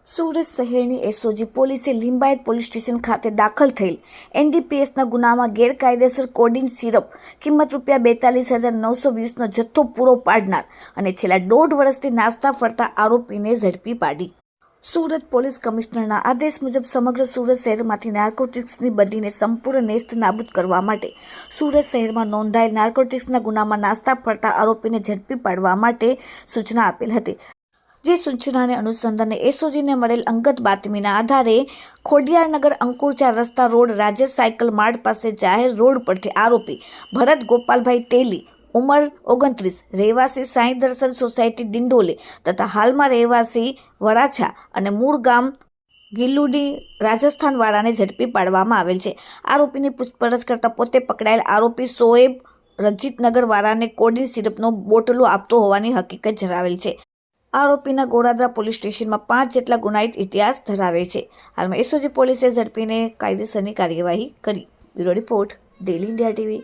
સુરત શહેરની એસઓજી પોલીસે Limbayat police station ખાતે દાખલ થયેલ એનડીપીએસના ગુનામાં ગેરકાયદેસર કોડિન સિરપ કિંમત ₹42,920નો જથ્થો પૂરો પાડનાર અને છેલ્લા 1.5 વર્ષથી નાસ્તા ફરતા આરોપીને ઝડપી પાડી. સુરત પોલીસ કમિશનરના આદેશ મુજબ સમગ્ર સુરત શહેરમાંથી નાર્કોટિક્સની બદીને સંપૂર્ણ નેસ્ત નાબૂદ કરવા માટે સુરત શહેરમાં નોંધાયેલ નાર્કોટિક્સના ગુનામાં નાસ્તા ફરતા આરોપીને ઝડપી પાડવા માટે સૂચના આપેલ હતી. જે સૂચનાને અનુસંધાને એસઓજીને મળેલ અંગત બાતમીના આધારે ખોડિયારનગર અંકુર 4 રસ્તા રોડ રાજેશ સાયકલ માર્ટ પાસે જાહેર રોડ પરથી આરોપી ભરત ગોપાલભાઈ તેલી ઉંમર 29 રહેવાસી સાંઈ દર્શન સોસાયટી ડિંડોલે તથા હાલમાં રહેવાસી વરાછા અને મૂળ ગામ ગિલ્લુડી રાજસ્થાન વાળાને ઝડપી પાડવામાં આવેલ છે. આરોપીની પૂછપરછ કરતા પોતે પકડાયેલ આરોપી શોએબ રજીતનગર વાળાને કોડિન સિરપનો બોટલો આપતો હોવાની હકીકત ધરાવેલ છે. આરોપીના ગોરાદરા પોલીસ સ્ટેશનમાં 5 જેટલા ગુનાહિત ઇતિહાસ ધરાવે છે. હાલમાં એસઓજી પોલીસે ઝડપીને કાયદેસરની કાર્યવાહી કરી. Bureau report, daily India TV.